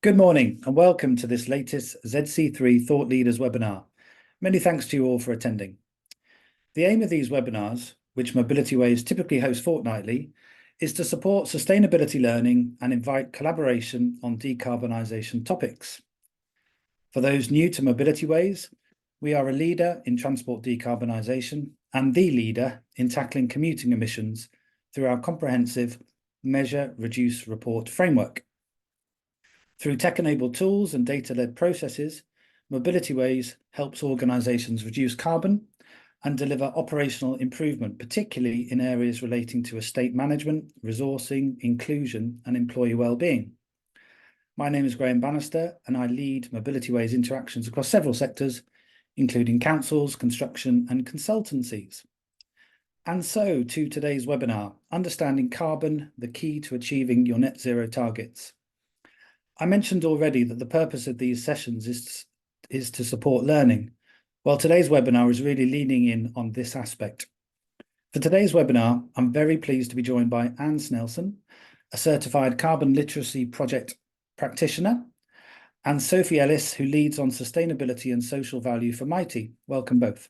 Good morning and welcome to this latest ZC3 Thought Leaders webinar. Many thanks to you all for attending. The aim of these webinars, which Mobility Ways typically hosts fortnightly, is to support sustainability learning and invite collaboration on decarbonisation topics. For those new to Mobility Ways, we are a leader in transport decarbonisation and the leader in tackling commuting emissions through our comprehensive Measure, Reduce, Report framework. Through tech-enabled tools and data-led processes, Mobility Ways helps organisations reduce carbon and deliver operational improvement, particularly in areas relating to estate management, resourcing, inclusion and employee well-being. My name is Graham Bannister and I lead Mobility Ways interactions across several sectors, including councils, construction and consultancies. And so to today's webinar, Understanding Carbon, the Key to Achieving Your Net Zero Targets. I mentioned already that the purpose of these sessions is to support learning, while today's webinar is really leaning in on this aspect. For today's webinar, I'm very pleased to be joined by Anne Snelson, a certified carbon literacy project practitioner, and Sophie Ellis, who leads on sustainability and social value for Mitie. Welcome both.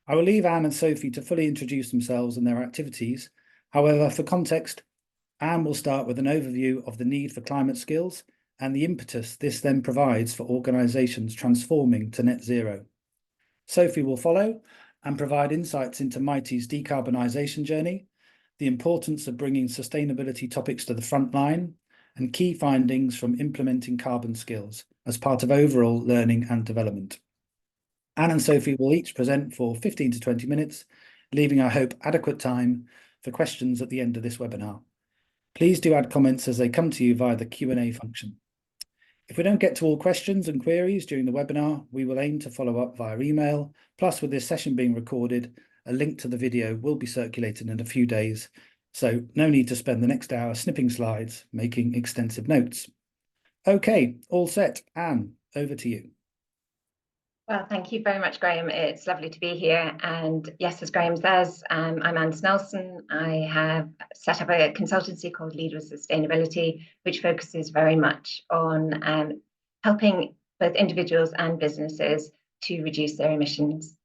I will leave Anne and Sophie to fully introduce themselves and their activities. However, for context, Anne will start with an overview of the need for climate skills and the impetus this then provides for organisations transforming to net zero. Sophie will follow and provide insights into Mitie's decarbonisation journey, the importance of bringing sustainability topics to the front line, and key findings from implementing carbon skills as part of overall learning and development. Anne and Sophie will each present for 15 to 20 minutes, leaving, I hope, adequate time for questions at the end of this webinar. Please do add comments as they come to you via the Q&A function. If we don't get to all questions and queries during the webinar, we will aim to follow up via email. Plus, with this session being recorded, a link to the video will be circulated in a few days. So no need to spend the next hour snipping slides, making extensive notes. Okay, all set. Anne, over to you. Well, thank you very much, Graham. It's lovely to be here. And yes, as Graham says, I'm Anne Snelson. I have set up a consultancy called Lead with Sustainability, which focuses very much on helping both individuals and businesses to reduce their emissions.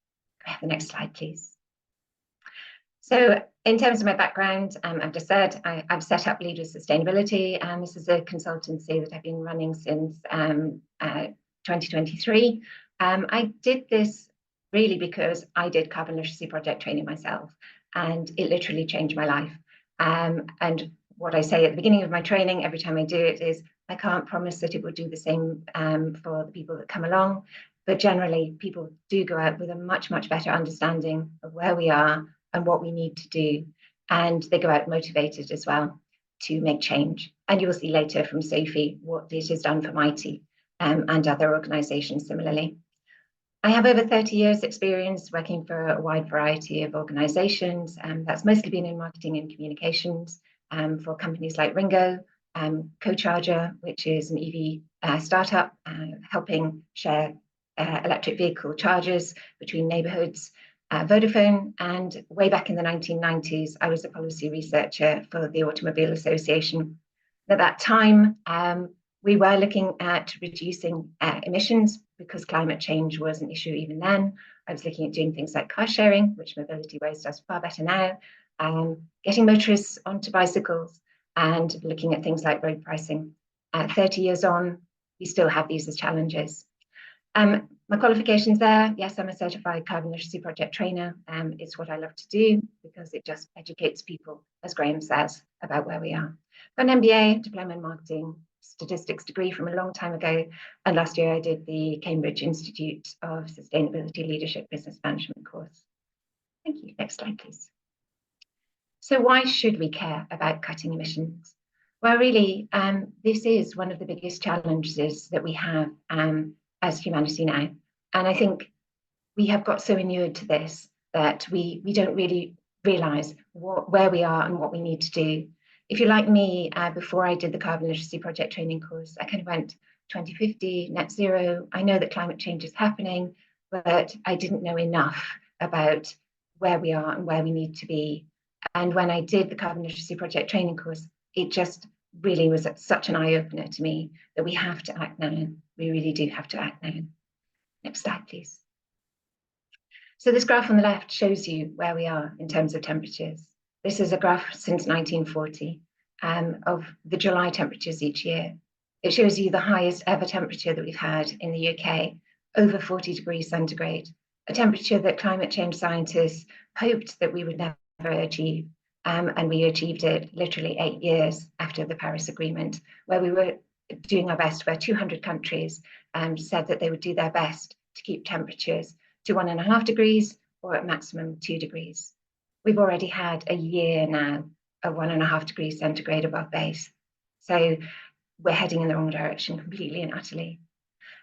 Can I have the next slide, please? So in terms of my background, I've just said I've set up Lead with Sustainability, and this is a consultancy that I've been running since 2023. I did this really because I did carbon literacy project training myself, and it literally changed my life. And what I say at the beginning of my training, every time I do it, is I can't promise that it will do the same for the people that come along, but generally people do go out with a much, much better understanding of where we are and what we need to do. And they go out motivated as well to make change. And you will see later from Sophie what it has done for Mitie and other organisations similarly. I have over 30 years experience working for a wide variety of organisations, and that's mostly been in marketing and communications for companies like Ringo, Co-Charger, which is an EV startup helping share electric vehicle chargers between neighbourhoods, Vodafone, and way back in the 1990s, I was a policy researcher for the Automobile Association. At that time, we were looking at reducing emissions because climate change was an issue even then. I was looking at doing things like car sharing, which Mobility Ways does far better now, getting motorists onto bicycles, and looking at things like road pricing. 30 years on, we still have these as challenges. My qualifications there, yes, I'm a certified carbon literacy project trainer. It's what I love to do because it just educates people, as Graham says, about where we are. Got an MBA, diploma in marketing, statistics degree from a long time ago, and last year I did the Cambridge Institute of Sustainability Leadership Business Management course. Thank you. Next slide, please. So why should we care about cutting emissions? Well, really, this is one of the biggest challenges that we have as humanity now. And I think we have got so inured to this that we don't really realise where we are and what we need to do. If you're like me, before I did the carbon literacy project training course, I kind of went 2050, net zero. I know that climate change is happening, but I didn't know enough about where we are and where we need to be. And when I did the carbon literacy project training course, it just really was such an eye-opener to me that we have to act now. We really do have to act now. Next slide, please. So this graph on the left shows you where we are in terms of temperatures. This is a graph since 1940 of the July temperatures each year. It shows you the highest ever temperature that we've had in the UK, over 40 degrees centigrade, a temperature that climate change scientists hoped that we would never achieve. And we achieved it literally 8 years after the Paris Agreement, where we were doing our best, where 200 countries said that they would do their best to keep temperatures to 1.5 degrees or at maximum 2 degrees. We've already had a year now of 1.5 degrees centigrade above base. So we're heading in the wrong direction completely and utterly.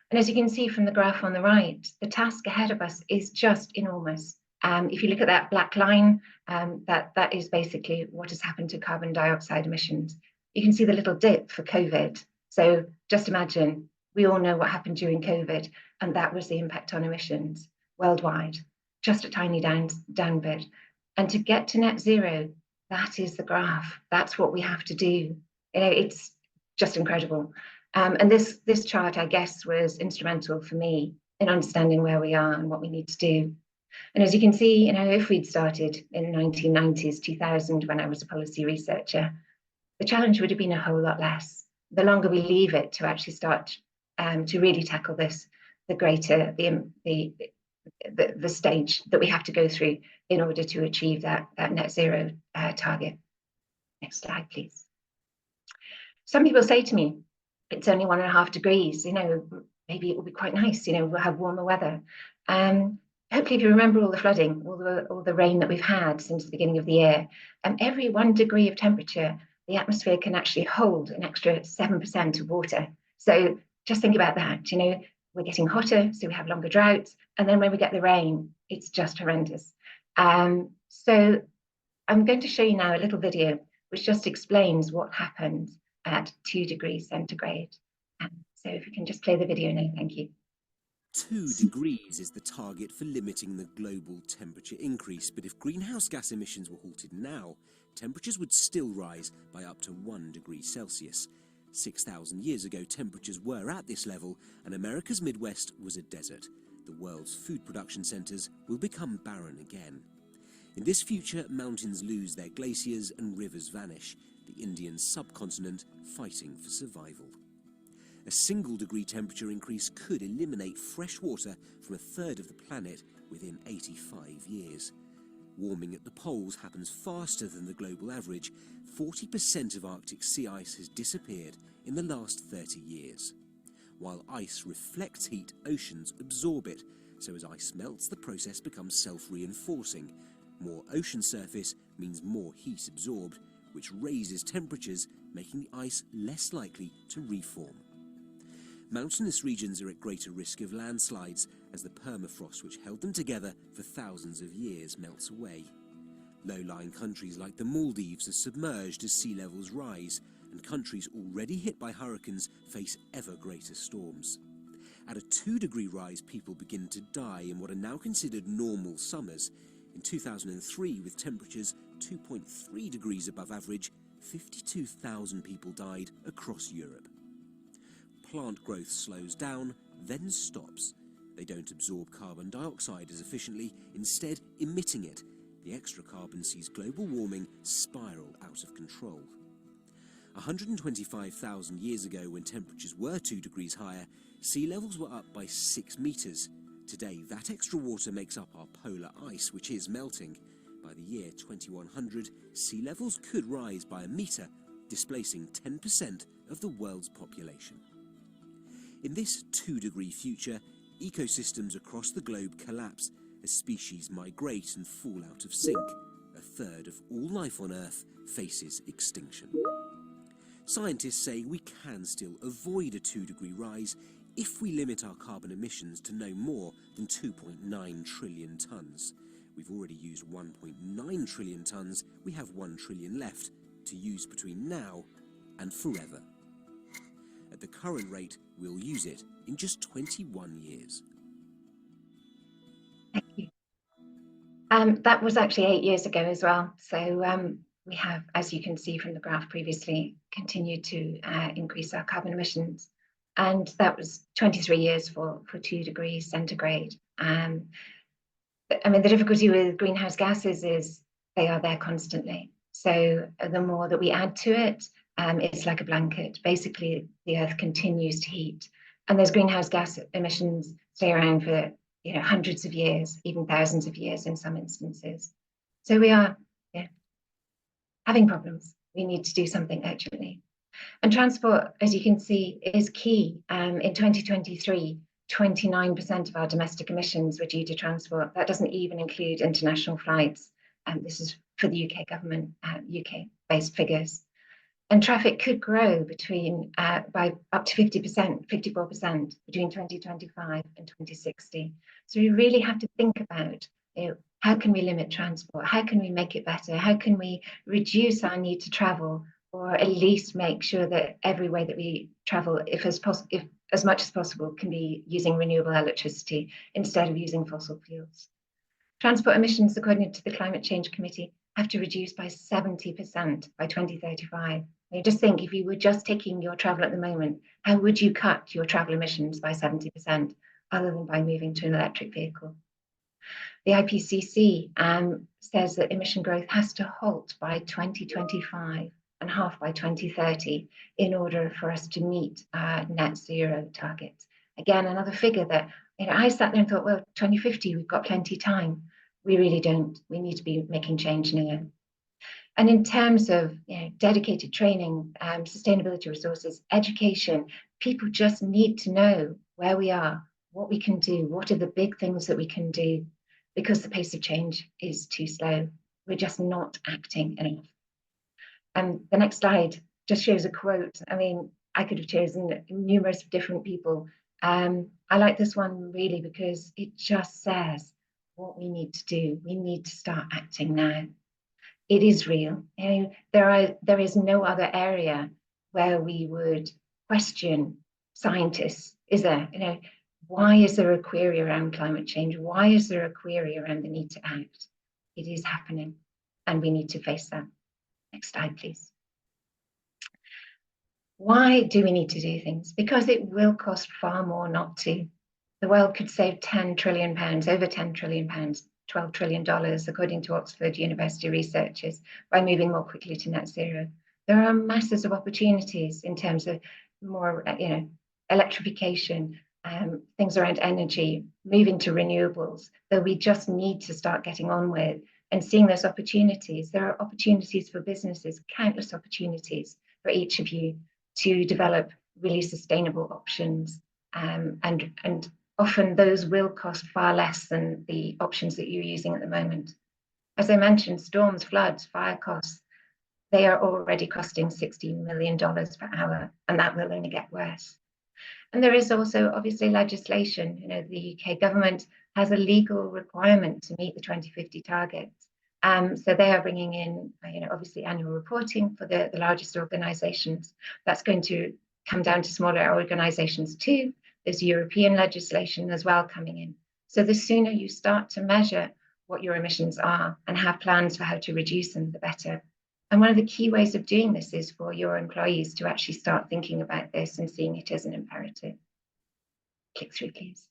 And as you can see from the graph on the right, the task ahead of us is just enormous. If you look at that black line, that is basically what has happened to carbon dioxide emissions. You can see the little dip for COVID. So just imagine, we all know what happened during COVID, and that was the impact on emissions worldwide, just a tiny down bit. And to get to net zero, that is the graph. That's what we have to do. You know, it's just incredible. And this chart, I guess, was instrumental for me in understanding where we are and what we need to do. And as you can see, you know, if we'd started in the 1990s, 2000, when I was a policy researcher, the challenge would have been a whole lot less. The longer we leave it to actually start to really tackle this, the greater the stage that we have to go through in order to achieve that net zero target. Next slide, please. Some people say to me, it's only 1.5 degrees, you know, maybe it will be quite nice, you know, we'll have warmer weather. Hopefully, if you remember all the flooding, all the rain that we've had since the beginning of the year, every 1 degree of temperature, the atmosphere can actually hold an extra 7% of water. So just think about that, you know, we're getting hotter, so we have longer droughts. And then when we get the rain, it's just horrendous. So I'm going to show you now a little video which just explains what happens at 2 degrees centigrade. So if you can just play the video now, thank you. 2 degrees is the target for limiting the global temperature increase, but if greenhouse gas emissions were halted now, temperatures would still rise by up to 1 degree Celsius. 6,000 years ago, temperatures were at this level, and America's Midwest was a desert. The world's food production centres will become barren again. In this future, mountains lose their glaciers and rivers vanish, the Indian subcontinent fighting for survival. A 1 degree temperature increase could eliminate fresh water from 1/3 of the planet within 85 years. Warming at the poles happens faster than the global average. 40% of Arctic sea ice has disappeared in the last 30 years. While ice reflects heat, oceans absorb it, so as ice melts, the process becomes self-reinforcing. More ocean surface means more heat absorbed, which raises temperatures, making the ice less likely to reform. Mountainous regions are at greater risk of landslides as the permafrost which held them together for thousands of years melts away. Low-lying countries like the Maldives are submerged as sea levels rise, and countries already hit by hurricanes face ever greater storms. At a 2 degree rise, people begin to die in what are now considered normal summers. In 2003, with temperatures 2.3 degrees above average, 52,000 people died across Europe. Plant growth slows down, then stops. They don't absorb carbon dioxide as efficiently, instead emitting it. The extra carbon sees global warming spiral out of control. 125,000 years ago, when temperatures were 2 degrees higher, sea levels were up by 6 meters. Today, that extra water makes up our polar ice, which is melting. By the year 2100, sea levels could rise by 1 meter, displacing 10% of the world's population. In this 2 degree future, ecosystems across the globe collapse as species migrate and fall out of sync. 1/3 of all life on Earth faces extinction. Scientists say we can still avoid a 2 degree rise if we limit our carbon emissions to no more than 2.9 trillion tonnes. We've already used 1.9 trillion tonnes. We have 1 trillion left to use between now and forever. At the current rate, we'll use it in just 21 years. Thank you. That was actually 8 years ago as well. So we have, as you can see from the graph previously, continued to increase our carbon emissions. And that was 23 years for 2 degrees centigrade. I mean, the difficulty with greenhouse gases is they are there constantly. So the more that we add to it, it's like a blanket. Basically, the Earth continues to heat. And those greenhouse gas emissions stay around for hundreds of years, even thousands of years in some instances. So we are having problems. We need to do something urgently. And transport, as you can see, is key. In 2023, 29% of our domestic emissions were due to transport. That doesn't even include international flights. This is for the UK government, UK-based figures. And traffic could grow by up to 50%, 54% between 2025 and 2060. So we really have to think about, how can we limit transport? How can we make it better? How can we reduce our need to travel, or at least make sure that every way that we travel, if as much as possible, can be using renewable electricity instead of using fossil fuels? Transport emissions, according to the Climate Change Committee, have to reduce by 70% by 2035. You just think, if you were just taking your travel at the moment, how would you cut your travel emissions by 70%, other than by moving to an electric vehicle? The IPCC says that emission growth has to halt by 2025 and half by 2030 in order for us to meet our net zero targets. Again, another figure that I sat there and thought, well, 2050, we've got plenty of time. We really don't. We need to be making change now. And in terms of dedicated training, sustainability resources, education, people just need to know where we are, what we can do, what are the big things that we can do, because the pace of change is too slow. We're just not acting enough. And the next slide just shows a quote. I mean, I could have chosen numerous different people. I like this one really because it just says what we need to do. We need to start acting now. It is real. There is no other area where we would question scientists, is there? Why is there a query around climate change? Why is there a query around the need to act? It is happening, and we need to face that. Next slide, please. Why do we need to do things? Because it will cost far more not to. The world could save £10 trillion, over £10 trillion, $12 trillion, according to Oxford University researchers, by moving more quickly to net zero. There are masses of opportunities in terms of more, electrification, things around energy, moving to renewables, that we just need to start getting on with and seeing those opportunities. There are opportunities for businesses, countless opportunities for each of you to develop really sustainable options, and often those will cost far less than the options that you're using at the moment. As I mentioned, storms, floods, fire costs, they are already costing $16 million per hour, and that will only get worse. And there is also obviously legislation. The UK government has a legal requirement to meet the 2050 targets. So they are bringing in, obviously annual reporting for the largest organisations. That's going to come down to smaller organisations too. There's European legislation as well coming in. So the sooner you start to measure what your emissions are and have plans for how to reduce them, the better. And one of the key ways of doing this is for your employees to actually start thinking about this and seeing it as an imperative. Click through, please.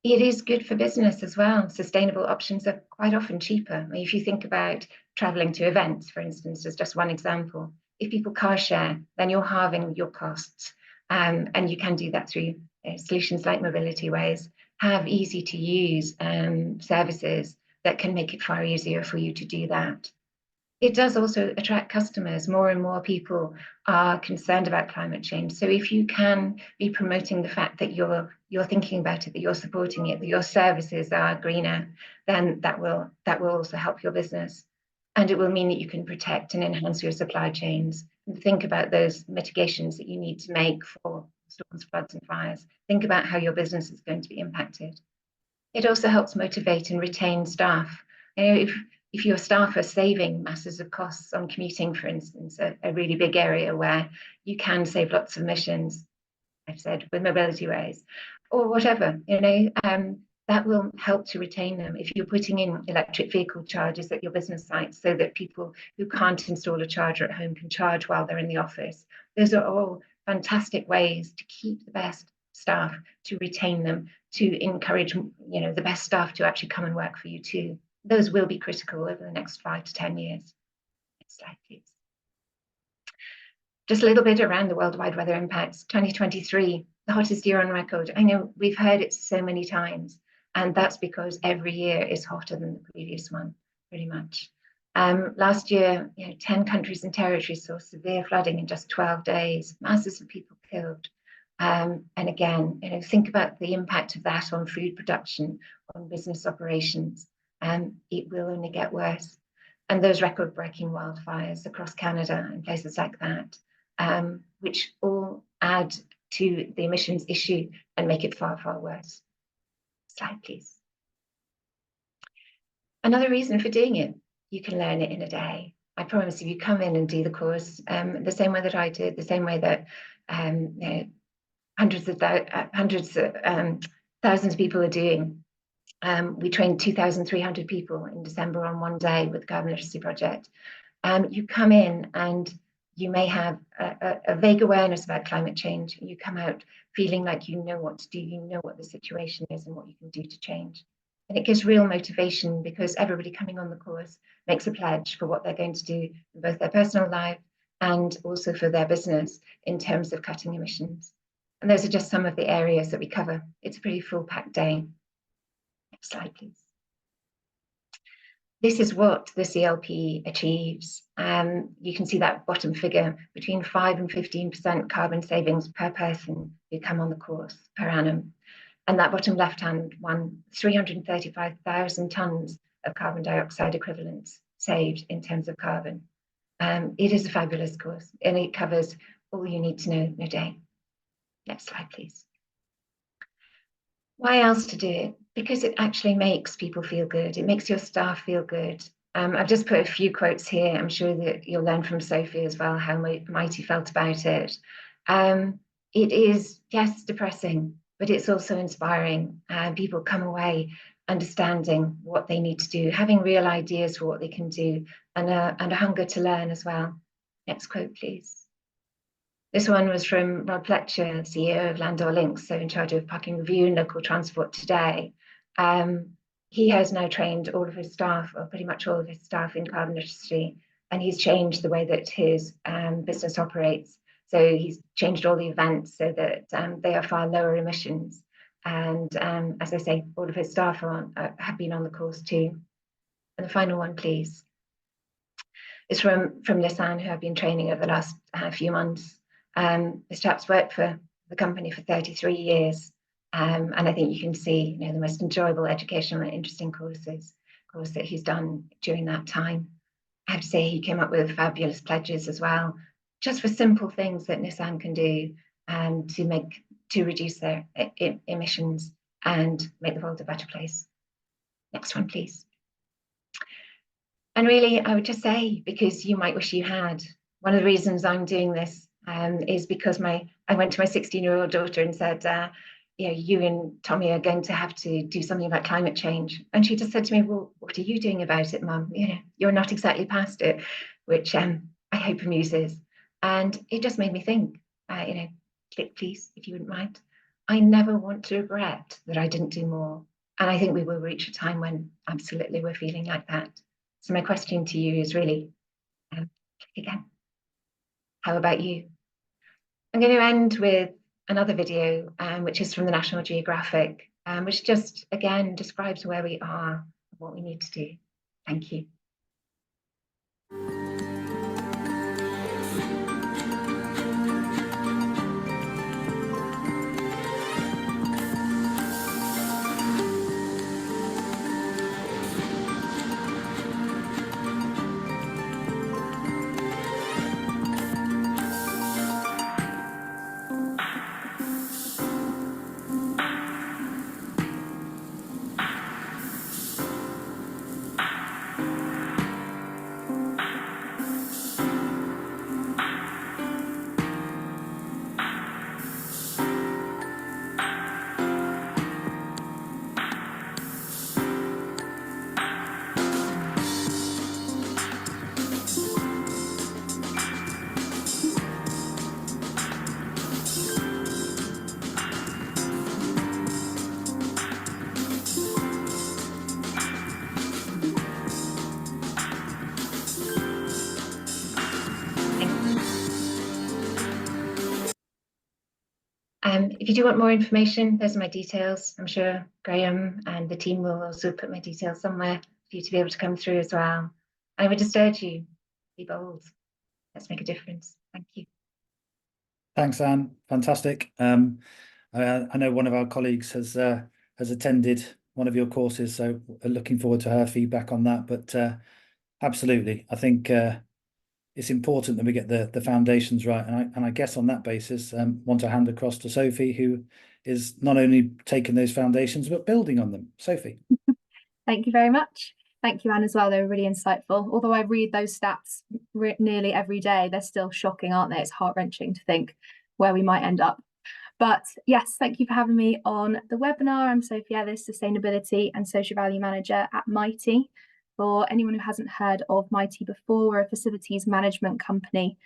It is good for business as well. Sustainable options are quite often cheaper. I mean, if you think about traveling to events, for instance, as just one example, if people car share, then you're halving your costs. And you can do that through solutions like Mobility Ways, have easy to use services that can make it far easier for you to do that. It does also attract customers. More and more people are concerned about climate change. So if you can be promoting the fact that you're thinking about it, that you're supporting it, that your services are greener, then that will also help your business. And it will mean that you can protect and enhance your supply chains and think about those mitigations that you need to make for storms, floods and fires. Think about how your business is going to be impacted. It also helps motivate and retain staff. If your staff are saving masses of costs on commuting, for instance, a really big area where you can save lots of emissions, I've said, with Mobility Ways, or whatever, that will help to retain them. If you're putting in electric vehicle chargers at your business sites so that people who can't install a charger at home can charge while they're in the office, those are all fantastic ways to keep the best staff, to retain them, to encourage, the best staff to actually come and work for you too. Those will be critical over the next 5 to 10 years. Next slide, please. Just a little bit around the worldwide weather impacts. 2023, the hottest year on record. I know we've heard it so many times, and that's because every year is hotter than the previous one, pretty much. Last year, 10 countries and territories saw severe flooding in just 12 days, masses of people killed. And again, think about the impact of that on food production, on business operations, and it will only get worse. And those record-breaking wildfires across Canada and places like that, which all add to the emissions issue and make it far, far worse. Slide, please. Another reason for doing it, you can learn it in a day. I promise if you come in and do the course the same way that I did, the same way that thousands of people are doing. We trained 2,300 people in December on one day with the Carbon Literacy Project. You come in and you may have a vague awareness about climate change. You come out feeling like you know what to do, you know what the situation is and what you can do to change. And it gives real motivation because everybody coming on the course makes a pledge for what they're going to do in both their personal life and also for their business in terms of cutting emissions. And those are just some of the areas that we cover. It's a pretty full-packed day. Next slide, please. This is what the CLP achieves. You can see that bottom figure, between 5 and 15% carbon savings per person who come on the course per annum. And that bottom left-hand one, 335,000 tonnes of carbon dioxide equivalents saved in terms of carbon. It is a fabulous course, and it covers all you need to know in a day. Next slide, please. Why else to do it? Because it actually makes people feel good. It makes your staff feel good. I've just put a few quotes here. I'm sure that you'll learn from Sophie as well how Mitie felt about it. It is, yes, depressing, but it's also inspiring. People come away understanding what they need to do, having real ideas for what they can do, and a hunger to learn as well. Next quote, please. This one was from Rob Fletcher, CEO of Landor Links, so in charge of parking review and local transport today. He has now trained all of his staff, or pretty much all of his staff, in carbon literacy, and he's changed the way that his business operates. So he's changed all the events so that they are far lower emissions. And as I say, all of his staff have been on the course too. And the final one, please, is from Nissan, who I've been training over the last few months. This chap's worked for the company for 33 years. And I think you can see the most enjoyable, educational and interesting course that he's done during that time. I have to say he came up with fabulous pledges as well, just for simple things that Nissan can do to reduce their emissions and make the world a better place. Next one, please. And really, I would just say, because you might wish you had, one of the reasons I'm doing this is because I went to my 16-year-old daughter and said, you and Tommy are going to have to do something about climate change. And she just said to me, well, what are you doing about it, Mum? You're not exactly past it, which I hope amuses. And it just made me think, click please, if you wouldn't mind. I never want to regret that I didn't do more. And I think we will reach a time when absolutely we're feeling like that. So my question to you is really, click again. How about you? I'm going to end with another video, which is from the National Geographic, which just, again, describes where we are and what we need to do. Thank you. If you do want more information, there's my details. I'm sure Graham and the team will also put my details somewhere for you to be able to come through as well. I would just urge you, be bold. Let's make a difference. Thank you. Thanks, Anne. Fantastic. I know one of our colleagues has attended one of your courses, so looking forward to her feedback on that. But absolutely, I think it's important that we get the foundations right. And I guess on that basis, want to hand across to Sophie, who is not only taking those foundations but building on them. Sophie. Thank you very much. Thank you, Anne, as well. They were really insightful. Although I read those stats nearly every day, they're still shocking, aren't they? It's heart-wrenching to think where we might end up. But yes, thank you for having me on the webinar. I'm Sophie Ellis, Sustainability and Social Value Manager at Mitie. For anyone who hasn't heard of Mitie before, we're a facilities management company.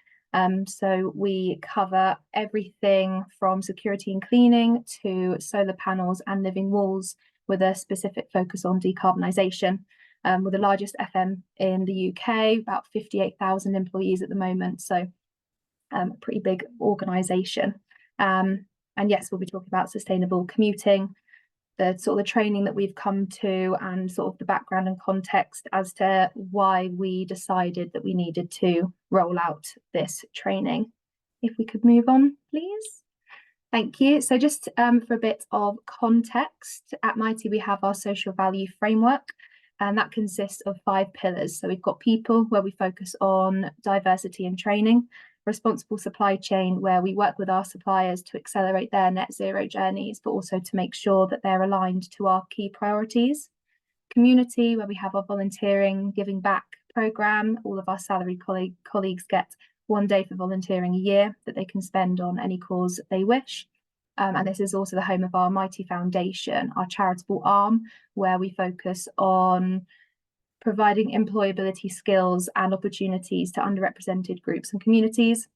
So we cover everything from security and cleaning to solar panels and living walls, with a specific focus on decarbonisation. We're the largest FM in the UK, about 58,000 employees at the moment, so a pretty big organisation. And yes, we'll be talking about sustainable commuting, the sort of the training that we've come to, and sort of the background and context as to why we decided that we needed to roll out this training. If we could move on, please. Thank you. So just for a bit of context, at Mitie we have our social value framework, and that consists of 5 pillars. So we've got people, where we focus on diversity and training; responsible supply chain, where we work with our suppliers to accelerate their net zero journeys, but also to make sure that they're aligned to our key priorities; community, where we have our volunteering, giving back programme. All of our salaried colleagues get 1 day for volunteering a year that they can spend on any cause they wish. And this is also the home of our Mitie Foundation, our charitable arm, where we focus on providing employability skills and opportunities to underrepresented groups and communities.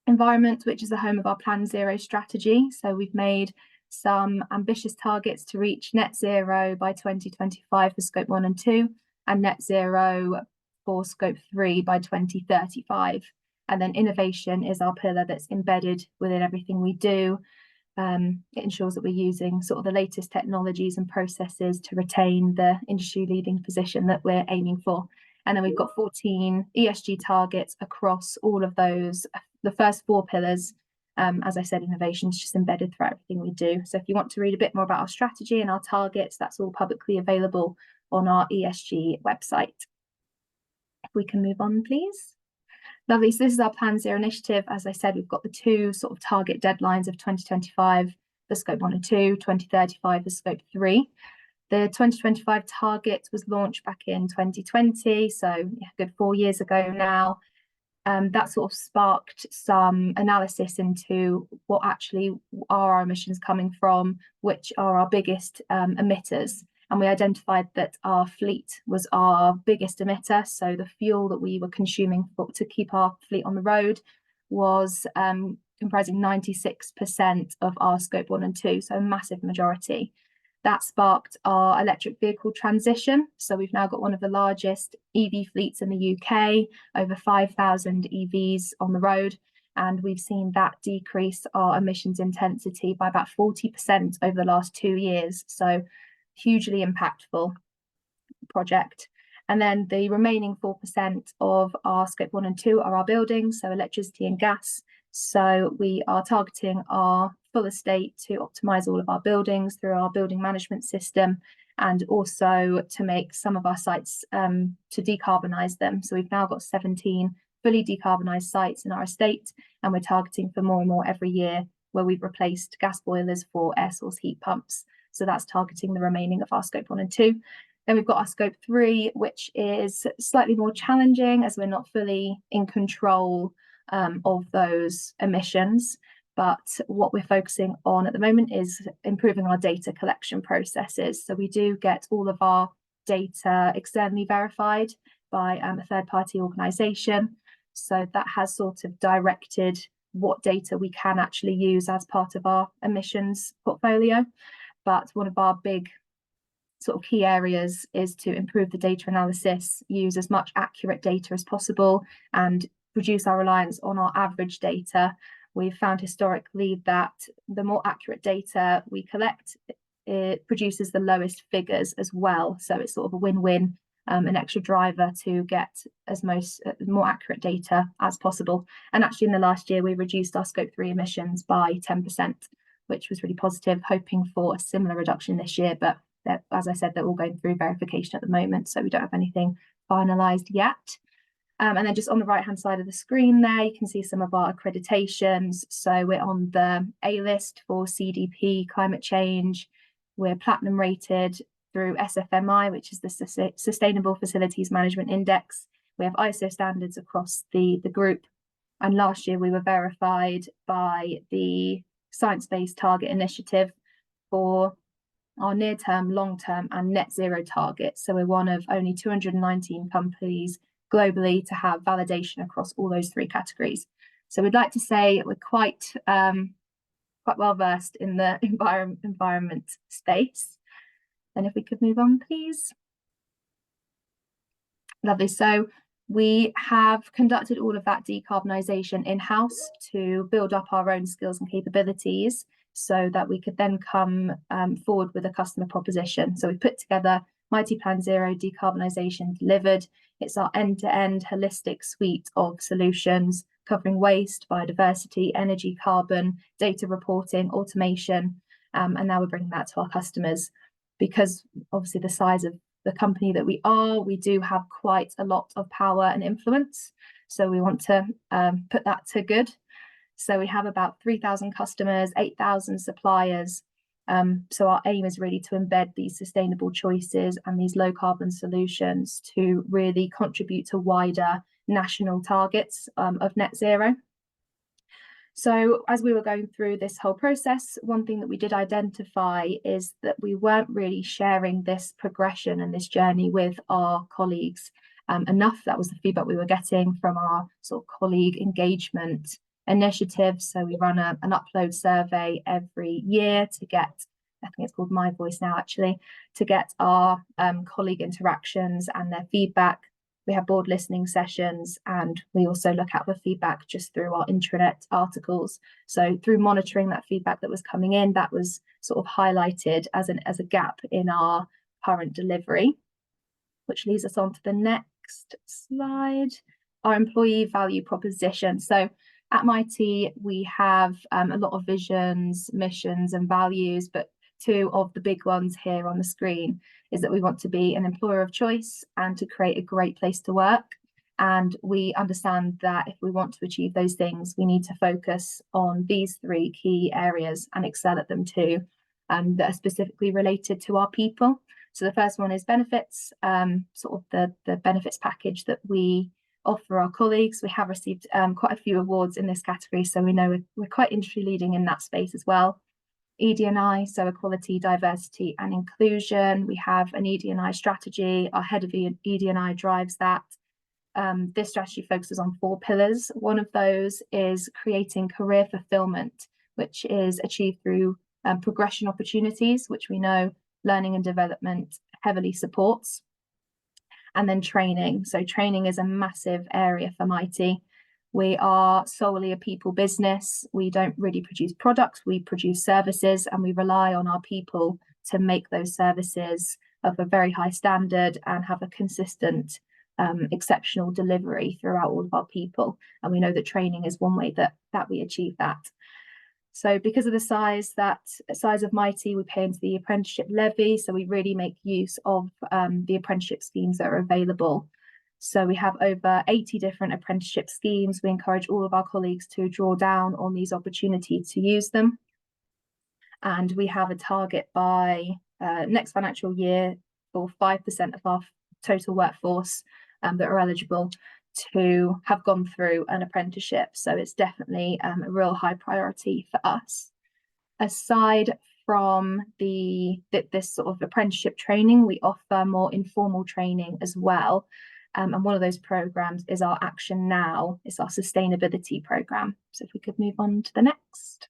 Environment, which is the home of our Plan Zero strategy. So we've made some ambitious targets to reach net zero by 2025 for scope 1 and 2, and net zero for scope 3 by 2035. And then innovation is our pillar that's embedded within everything we do. It ensures that we're using sort of the latest technologies and processes to retain the industry leading position that we're aiming for. And then we've got 14 ESG targets across all of those. The first 4 pillars, as I said, innovation is just embedded throughout everything we do. So if you want to read a bit more about our strategy and our targets, that's all publicly available on our ESG website. If we can move on, please. Lovely. So this is our Plan Zero initiative. As I said, we've got the 2 sort of target deadlines of 2025 for scope 1 and 2, 2035 for scope 3. The 2025 target was launched back in 2020, so yeah, good 4 years ago now. That sort of sparked some analysis into what actually are our emissions coming from, which are our biggest emitters. And we identified that our fleet was our biggest emitter. So the fuel that we were consuming to keep our fleet on the road was comprising 96% of our scope 1 and 2, so a massive majority. That sparked our electric vehicle transition. So we've now got one of the largest EV fleets in the UK, over 5,000 EVs on the road. And we've seen that decrease our emissions intensity by about 40% over the last 2 years. So hugely impactful project. And then the remaining 4% of our scope 1 and 2 are our buildings, so electricity and gas. So we are targeting our full estate to optimise all of our buildings through our building management system, and also to make some of our sites to decarbonise them. So we've now got 17 fully decarbonised sites in our estate, and we're targeting for more and more every year, where we've replaced gas boilers for air source heat pumps. So that's targeting the remaining of our scope 1 and 2. Then we've got our scope 3, which is slightly more challenging, as we're not fully in control of those emissions. But what we're focusing on at the moment is improving our data collection processes. So we do get all of our data externally verified by a third-party organisation. So that has sort of directed what data we can actually use as part of our emissions portfolio. But one of our big sort of key areas is to improve the data analysis, use as much accurate data as possible, and reduce our reliance on our average data, we've found historically that the more accurate data we collect, it produces the lowest figures as well. So it's sort of a win-win, an extra driver to get more accurate data as possible. And actually in the last year, we reduced our scope 3 emissions by 10%, which was really positive, hoping for a similar reduction this year. But as I said, they're all going through verification at the moment, so we don't have anything finalised yet. And then just on the right-hand side of the screen there, you can see some of our accreditations. So we're on the A list for CDP climate change. We're platinum rated through SFMI, which is the Sustainable Facilities Management Index. We have ISO standards across the group. And last year we were verified by the Science Based Target Initiative for our near-term, long-term and net zero targets. So we're one of only 219 companies globally to have validation across all those 3 categories. So we'd like to say we're quite well versed in the environment space. And if we could move on, please. Lovely. So we have conducted all of that decarbonisation in-house to build up our own skills and capabilities so that we could then come forward with a customer proposition. So we put together Mitie Plan Zero Decarbonisation Delivered. It's our end-to-end holistic suite of solutions covering waste, biodiversity, energy, carbon, data reporting, automation, and now we're bringing that to our customers. Because obviously the size of the company that we are, we do have quite a lot of power and influence. So we want to put that to good. So we have about 3,000 customers, 8,000 suppliers. So our aim is really to embed these sustainable choices and these low carbon solutions to really contribute to wider national targets of net zero. So as we were going through this whole process, one thing that we did identify is that we weren't really sharing this progression and this journey with our colleagues enough. That was the feedback we were getting from our sort of colleague engagement initiatives. So we run an upload survey every year to get, I think it's called My Voice now actually, to get our colleague interactions and their feedback. We have board listening sessions, and we also look at the feedback just through our intranet articles. So through monitoring that feedback that was coming in, that was sort of highlighted as a gap in our current delivery, which leads us on to the next slide, our employee value proposition. So at Mitie, we have a lot of visions, missions and values, but 2 of the big ones here on the screen is that we want to be an employer of choice and to create a great place to work. And we understand that if we want to achieve those things, we need to focus on these 3 key areas and excel at them too, that are specifically related to our people. So the first one is benefits, sort of the benefits package that we offer our colleagues. We have received quite a few awards in this category, so we know we're quite industry leading in that space as well. ED&I, so equality, diversity and inclusion. We have an ED&I strategy. Our head of ED&I drives that. This strategy focuses on 4 pillars. One of those is creating career fulfillment, which is achieved through progression opportunities, which we know learning and development heavily supports. And then training. So training is a massive area for Mitie. We are solely a people business. We don't really produce products, we produce services, and we rely on our people to make those services of a very high standard and have a consistent, exceptional delivery throughout all of our people. And we know that training is one way that we achieve that. So because of the size of Mitie, we pay into the apprenticeship levy. So we really make use of the apprenticeship schemes that are available. So we have over 80 different apprenticeship schemes. We encourage all of our colleagues to draw down on these opportunities to use them. And we have a target by next financial year for 5% of our total workforce that are eligible to have gone through an apprenticeship. So it's definitely a real high priority for us. Aside from this sort of apprenticeship training, we offer more informal training as well. And one of those programs is our Action Now. It's our sustainability program. So if we could move on to the next.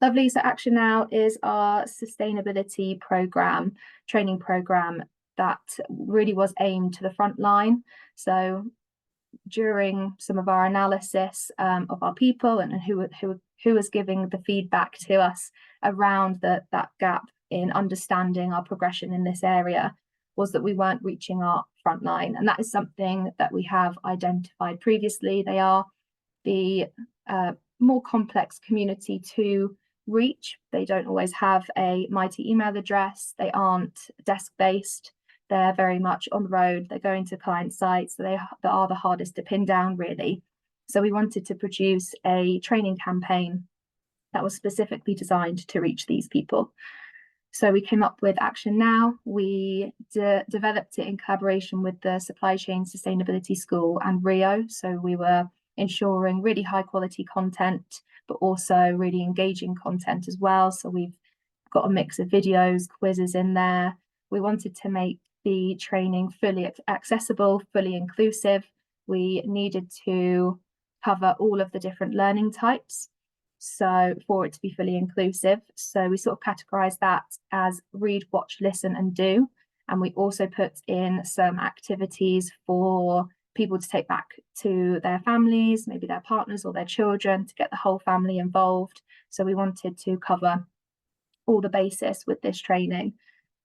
Lovely. So Action Now is our sustainability program, training program that really was aimed to the front line. So during some of our analysis of our people and who was giving the feedback to us around that gap in understanding our progression in this area, was that we weren't reaching our frontline. And that is something that we have identified previously. They are the more complex community to reach. They don't always have a Mitie email address. They aren't desk-based. They're very much on the road. They're going to client sites. So they are the hardest to pin down, really. So we wanted to produce a training campaign that was specifically designed to reach these people. So we came up with Action Now. We developed it in collaboration with the Supply Chain Sustainability School and Rio. So we were ensuring really high quality content, but also really engaging content as well. So we've got a mix of videos, quizzes in there. We wanted to make the training fully accessible, fully inclusive. We needed to cover all of the different learning types, so for it to be fully inclusive. So we sort of categorized that as read, watch, listen, and do. And we also put in some activities for people to take back to their families, maybe their partners or their children, to get the whole family involved. So we wanted to cover all the basis with this training.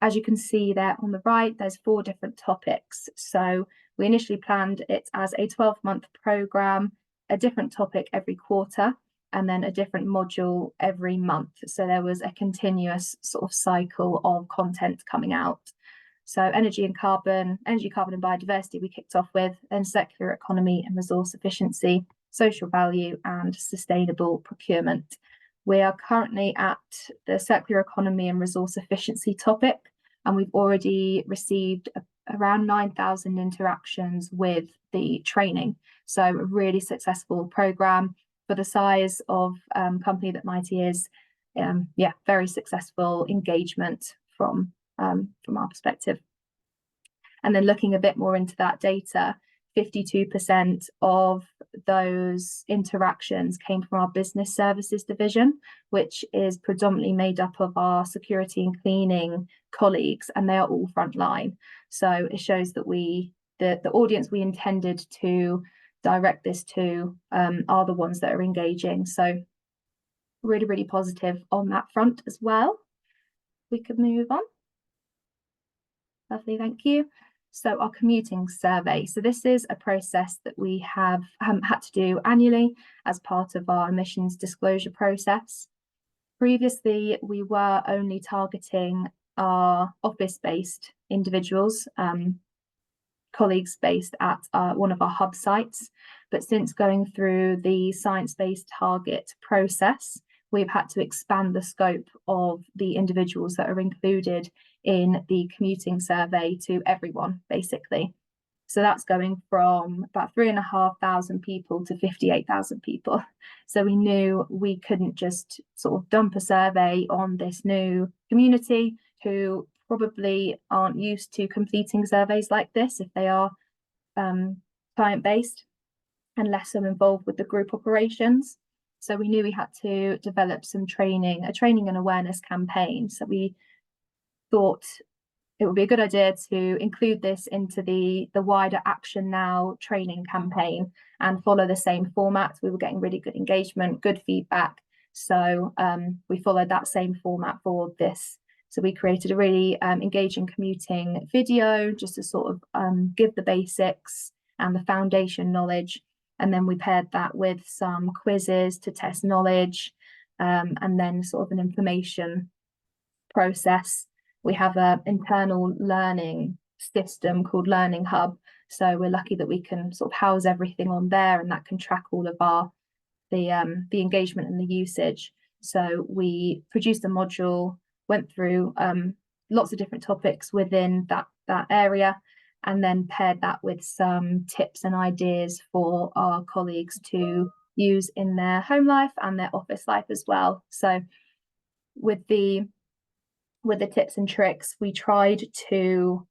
As you can see there on the right, there's 4 different topics. So we initially planned it as a 12-month program, a different topic every quarter, and then a different module every month. So there was a continuous sort of cycle of content coming out. So energy, carbon and biodiversity we kicked off with, then circular economy and resource efficiency, social value and sustainable procurement. We are currently at the circular economy and resource efficiency topic, and we've already received around 9,000 interactions with the training. So a really successful program for the size of company that Mitie is. Very successful engagement from our perspective. And then looking a bit more into that data, 52% of those interactions came from our business services division, which is predominantly made up of our security and cleaning colleagues, and they are all frontline. So it shows that the audience we intended to direct this to are the ones that are engaging. So really, really positive on that front as well. We could move on. Lovely, thank you. So our commuting survey. So this is a process that we have had to do annually as part of our emissions disclosure process. Previously, we were only targeting our office-based individuals, colleagues based at one of our hub sites. But since going through the science-based target process, we've had to expand the scope of the individuals that are included in the commuting survey to everyone, basically. So that's going from about 3,500 people to 58,000 people. So we knew we couldn't just sort of dump a survey on this new community who probably aren't used to completing surveys like this if they are client-based and less so involved with the group operations. So we knew we had to develop some a training and awareness campaign. So we thought it would be a good idea to include this into the wider Action Now training campaign and follow the same format. We were getting really good engagement, good feedback. So we followed that same format for this. So we created a really engaging commuting video just to sort of give the basics and the foundation knowledge. And then we paired that with some quizzes to test knowledge, and then sort of an information process. We have an internal learning system called Learning Hub. So we're lucky that we can sort of house everything on there, and that can track all of the engagement and the usage. So we produced a module, went through lots of different topics within that area, and then paired that with some tips and ideas for our colleagues to use in their home life and their office life as well. So with the tips and tricks, we tried to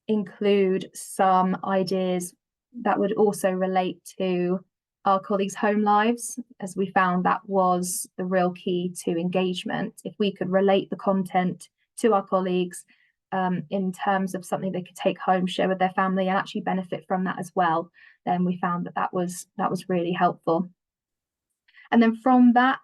include some ideas that would also relate to our colleagues' home lives, as we found that was the real key to engagement. If we could relate the content to our colleagues, in terms of something they could take home, share with their family, and actually benefit from that as well, then we found that was really helpful. And then from that,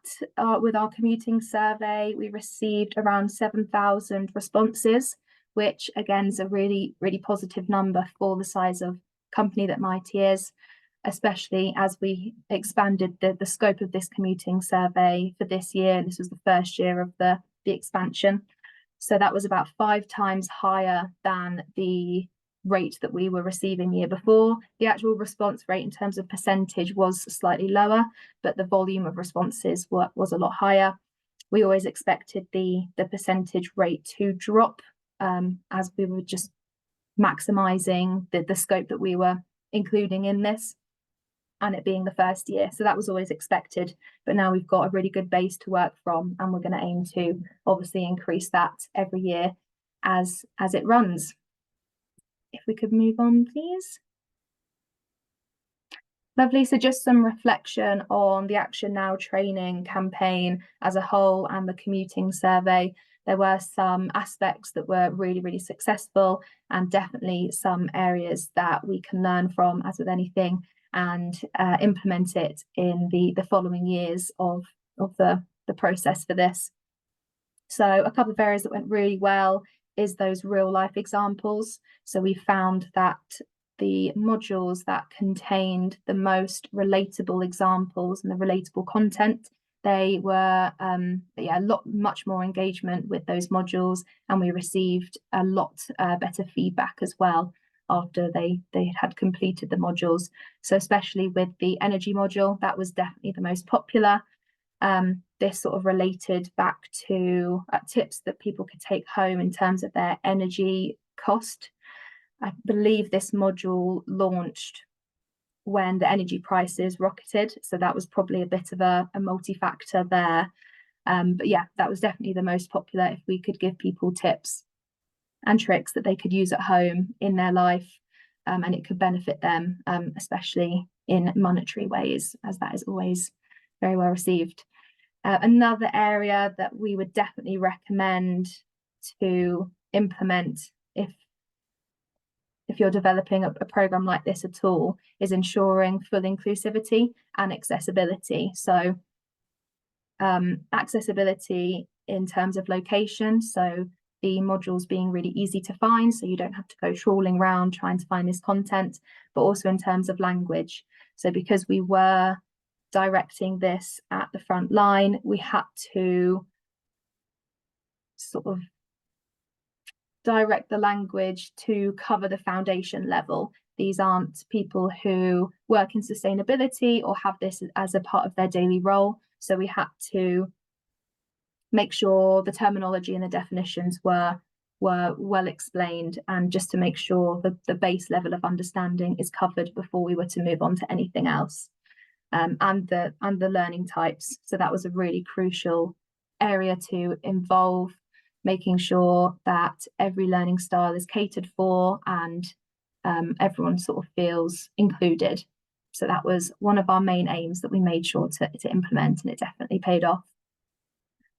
with our commuting survey, we received around 7,000 responses, which again is a really, really positive number for the size of company that Mitie is, especially as we expanded the scope of this commuting survey for this year. And this was the first year of the expansion. So that was about 5 times higher than the rate that we were receiving the year before. The actual response rate in terms of percentage was slightly lower, but the volume of responses was a lot higher. We always expected the percentage rate to drop as we were just maximizing the scope that we were including in this, and it being the first year. So that was always expected, but now we've got a really good base to work from, and we're going to aim to obviously increase that every year as it runs. If we could move on, please. Lovely. So just some reflection on the Action Now training campaign as a whole and the commuting survey. There were some aspects that were really, really successful, and definitely some areas that we can learn from, as with anything, and implement it in the following years of the process for this. So a couple of areas that went really well is those real life examples. So we found that the modules that contained the most relatable examples and the relatable content, they were much more engagement with those modules, and we received a lot better feedback as well after they had completed the modules. So especially with the energy module, that was definitely the most popular. This sort of related back to tips that people could take home in terms of their energy cost. I believe this module launched when the energy prices rocketed, so that was probably a bit of a multi-factor there. But yeah, that was definitely the most popular. If we could give people tips and tricks that they could use at home in their life, and it could benefit them, especially in monetary ways, as that is always very well received. Another area that we would definitely recommend to implement if you're developing a program like this at all is ensuring full inclusivity and accessibility. So accessibility in terms of location, so the modules being really easy to find, so you don't have to go trawling around trying to find this content, but also in terms of language. So because we were directing this at the front line, we had to sort of direct the language to cover the foundation level. These aren't people who work in sustainability or have this as a part of their daily role. So we had to make sure the terminology and the definitions were well explained, and just to make sure that the base level of understanding is covered before we were to move on to anything else. And the learning types. So that was a really crucial area to involve, making sure that every learning style is catered for and everyone sort of feels included. So that was one of our main aims that we made sure to implement, and it definitely paid off.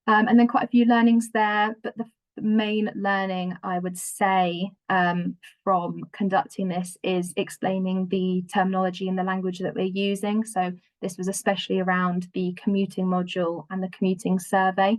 And then quite a few learnings there, but the main learning I would say from conducting this is explaining the terminology and the language that we're using. So this was especially around the commuting module and the commuting survey.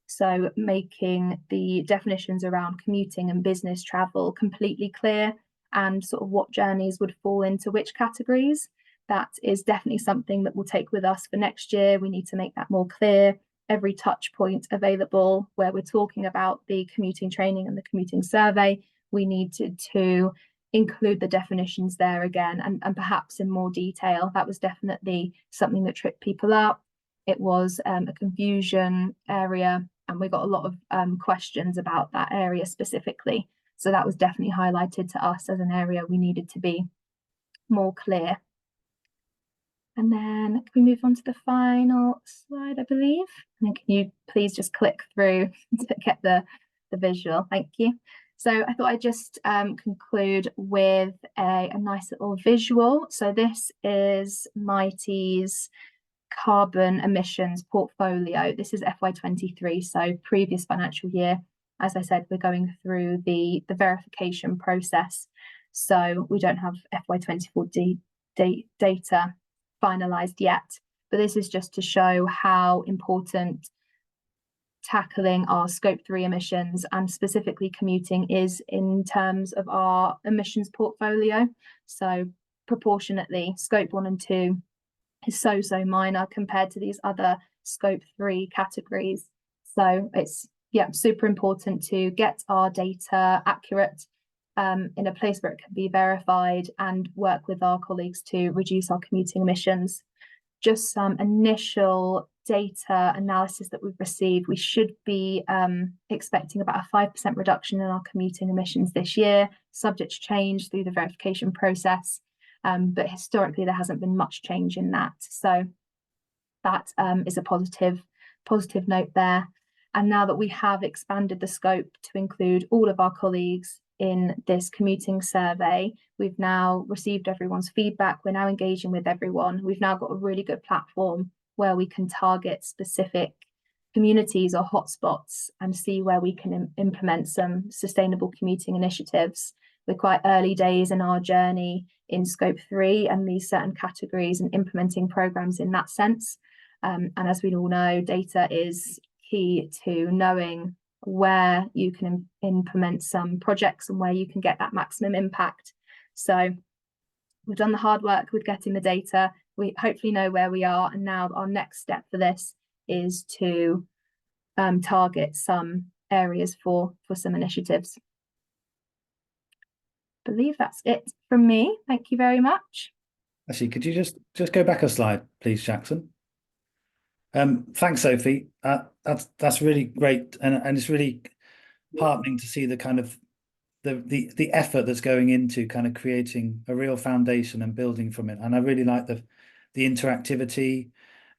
So making the definitions around commuting and business travel completely clear, and sort of what journeys would fall into which categories. That is definitely something that we'll take with us for next year. We need to make that more clear. Every touch point available where we're talking about the commuting training and the commuting survey, we needed to include the definitions there again, and perhaps in more detail. That was definitely something that tripped people up. It was a confusion area, and we got a lot of questions about that area specifically. So that was definitely highlighted to us as an area we needed to be more clear. And then can we move on to the final slide, I believe? And can you please just click through to get the visual? Thank you. So I thought I'd just conclude with a nice little visual. So this is Mitie's carbon emissions portfolio. This is FY23, so previous financial year. as I said, we're going through the verification process, so we don't have FY24 data finalised yet. But this is just to show how important tackling our scope 3 emissions and specifically commuting is in terms of our emissions portfolio. So proportionately, scope 1 and 2 is so minor compared to these other scope 3 categories. So it's super important to get our data accurate in a place where it can be verified and work with our colleagues to reduce our commuting emissions. Just some initial data analysis that we've received, we should be expecting about a 5% reduction in our commuting emissions this year, subject to change through the verification process. But historically, there hasn't been much change in that. So that is a positive note there. And now that we have expanded the scope to include all of our colleagues in this commuting survey, we've now received everyone's feedback. We're now engaging with everyone. We've now got a really good platform where we can target specific communities or hotspots and see where we can implement some sustainable commuting initiatives. We're quite early days in our journey in scope 3 and these certain categories and implementing programs in that sense. And as we all know, data is key to knowing where you can implement some projects and where you can get that maximum impact. So we've done the hard work with getting the data. We hopefully know where we are, and now our next step for this is to target some areas for some initiatives. I believe that's it from me. Thank you very much. Actually, could you just go back a slide, please, Jackson? Thanks, Sophie. That's really great, and it's really heartening to see the kind of the effort that's going into kind of creating a real foundation and building from it. And I really like the interactivity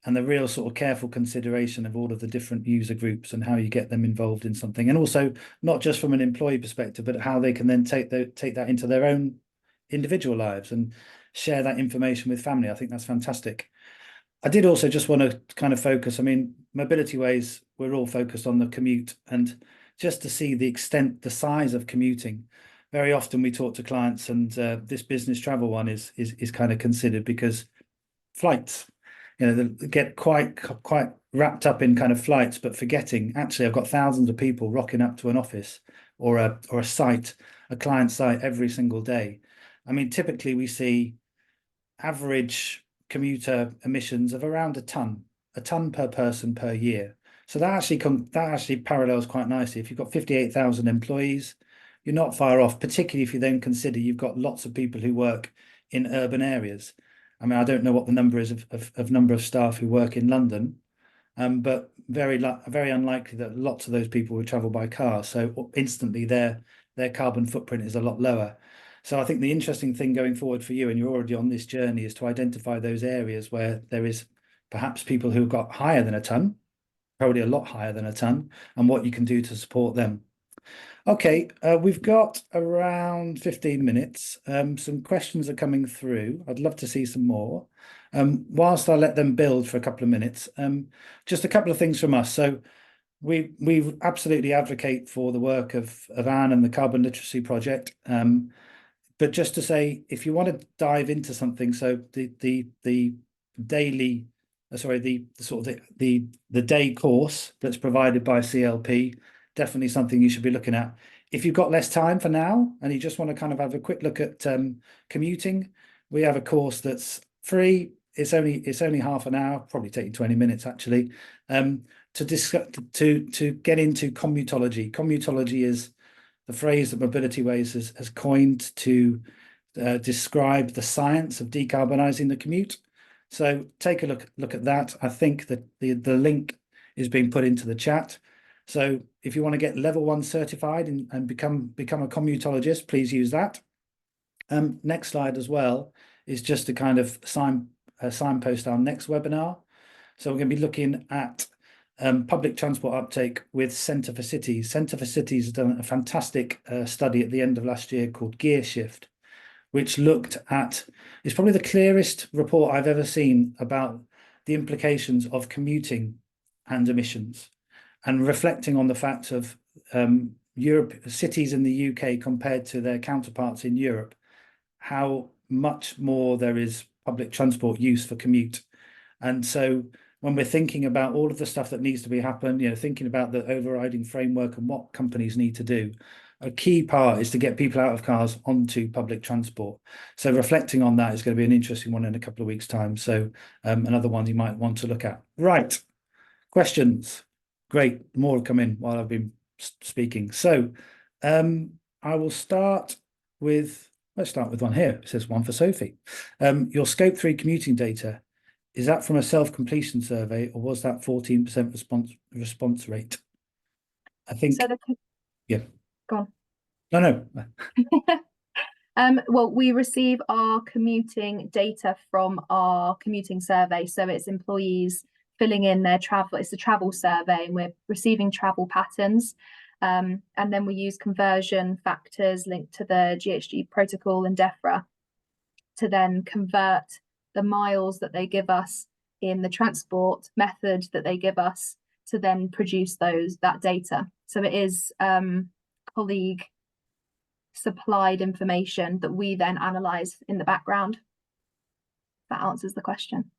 and the real sort of careful consideration of all of the different user groups and how you get them involved in something, and also not just from an employee perspective, but how they can then take that into their own individual lives and share that information with family. I think that's fantastic. I did also just want to kind of focus, I mean, Mobility Ways, we're all focused on the commute, and just to see the extent, the size of commuting. Very often we talk to clients, and this business travel one is kind of considered because flights, you know, they get quite wrapped up in kind of flights, but forgetting, actually, I've got thousands of people rocking up to an office or a site, a client site every single day. I mean, typically we see average commuter emissions of around a ton per person per year. So that actually parallels quite nicely. If you've got 58,000 employees, you're not far off, particularly if you then consider you've got lots of people who work in urban areas. I mean, I don't know what the number is of number of staff who work in London, but very unlikely that lots of those people would travel by car. So instantly their carbon footprint is a lot lower. So I think the interesting thing going forward for you, and you're already on this journey, is to identify those areas where there is perhaps people who've got higher than a ton, probably a lot higher than a ton, and what you can do to support them. Okay, we've got around 15 minutes. Some questions are coming through. I'd love to see some more. Whilst I let them build for a couple of minutes, just a couple of things from us. So we absolutely advocate for the work of Anne and the Carbon Literacy Project. But just to say, if you want to dive into something, so the daily, the day course that's provided by CLP, definitely something you should be looking at. If you've got less time for now and you just want to kind of have a quick look at commuting, we have a course that's free. It's only half an hour, probably take you 20 minutes actually, to discuss to get into commutology. Commutology is the phrase that Mobility Ways has coined to describe the science of decarbonising the commute. So take a look at that. I think that the link is being put into the chat. So if you want to get level 1 certified and become a commutologist, please use that. Next slide as well is just to kind of signpost our next webinar. So we're going to be looking at public transport uptake with Centre for Cities. Centre for Cities has done a fantastic study at the end of last year called Gear Shift, which looked at, it's probably the clearest report I've ever seen about the implications of commuting and emissions, and reflecting on the fact of cities in the UK compared to their counterparts in Europe, how much more there is public transport use for commute. And so when we're thinking about all of the stuff that needs to be happen, thinking about the overriding framework and what companies need to do, a key part is to get people out of cars onto public transport. So reflecting on that is going to be an interesting one in a couple of weeks' time. So another one you might want to look at. Right. Questions. Great. More have come in while I've been speaking. So I will start with, let's start with one here. It says one for Sophie. Your Scope 3 commuting data, is that from a self-completion survey, or was that 14% response rate? I think, So yeah. Go on. No. Well, we receive our commuting data from our commuting survey. So it's employees filling in their travel. It's a travel survey, and we're receiving travel patterns. And then we use conversion factors linked to the GHG protocol and DEFRA to then convert the miles that they give us in the transport method that they give us to then produce that data. So it is colleague supplied information that we then analyze in the background. That answers the question.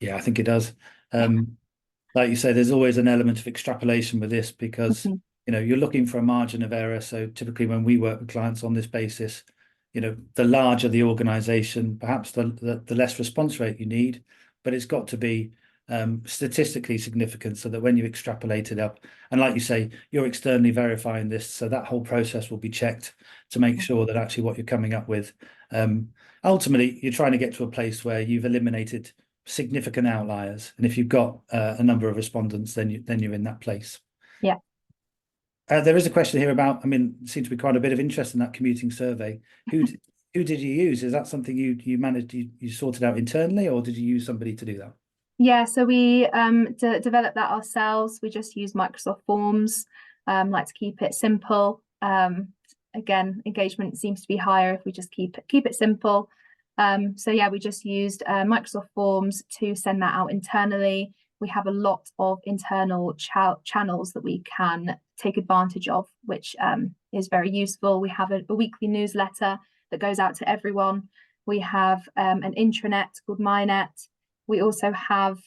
Yeah, I think it does. Like you say, there's always an element of extrapolation with this because you're looking for a margin of error. So typically when we work with clients on this basis, the larger the organization, perhaps the less response rate you need, but it's got to be statistically significant so that when you extrapolate it up, and like you say, you're externally verifying this, so that whole process will be checked to make sure that actually what you're coming up with, ultimately you're trying to get to a place where you've eliminated significant outliers, and if you've got a number of respondents, then you're in that place. Yeah. There is a question here about, seems to be quite a bit of interest in that commuting survey. Who did you use? Is that something you managed, you sorted out internally, or did you use somebody to do that? Yeah, so we developed that ourselves. We just use Microsoft Forms, like to keep it simple. Again, engagement seems to be higher if we just keep it simple. So yeah, we just used Microsoft Forms to send that out internally. We have a lot of internal channels that we can take advantage of, which is very useful. We have a weekly newsletter that goes out to everyone. We have an intranet called Mitie. We also have,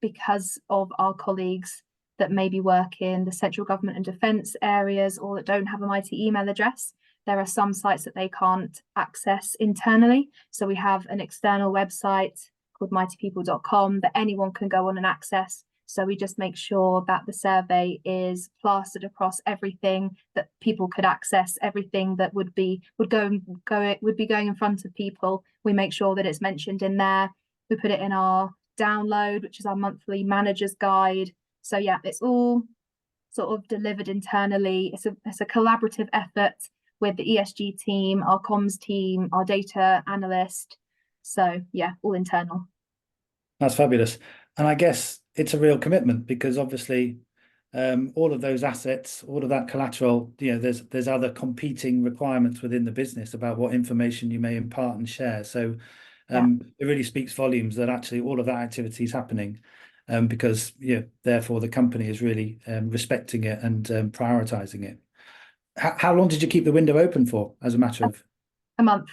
because of our colleagues that maybe work in the central government and defence areas or that don't have a Mitie email address, there are some sites that they can't access internally. So we have an external website called mitiepeople.com that anyone can go on and access. So we just make sure that the survey is plastered across everything that people could access, everything that would be going in front of people. We make sure that it's mentioned in there. We put it in our download, which is our monthly manager's guide. So yeah, it's all sort of delivered internally. It's a collaborative effort with the ESG team, our comms team, our data analyst. So yeah, all internal. That's fabulous. And I guess it's a real commitment because obviously all of those assets, all of that collateral, there's other competing requirements within the business about what information you may impart and share. So it really speaks volumes that actually all of that activity is happening because therefore the company is really respecting it and prioritizing it. How long did you keep the window open for as a matter of? A month.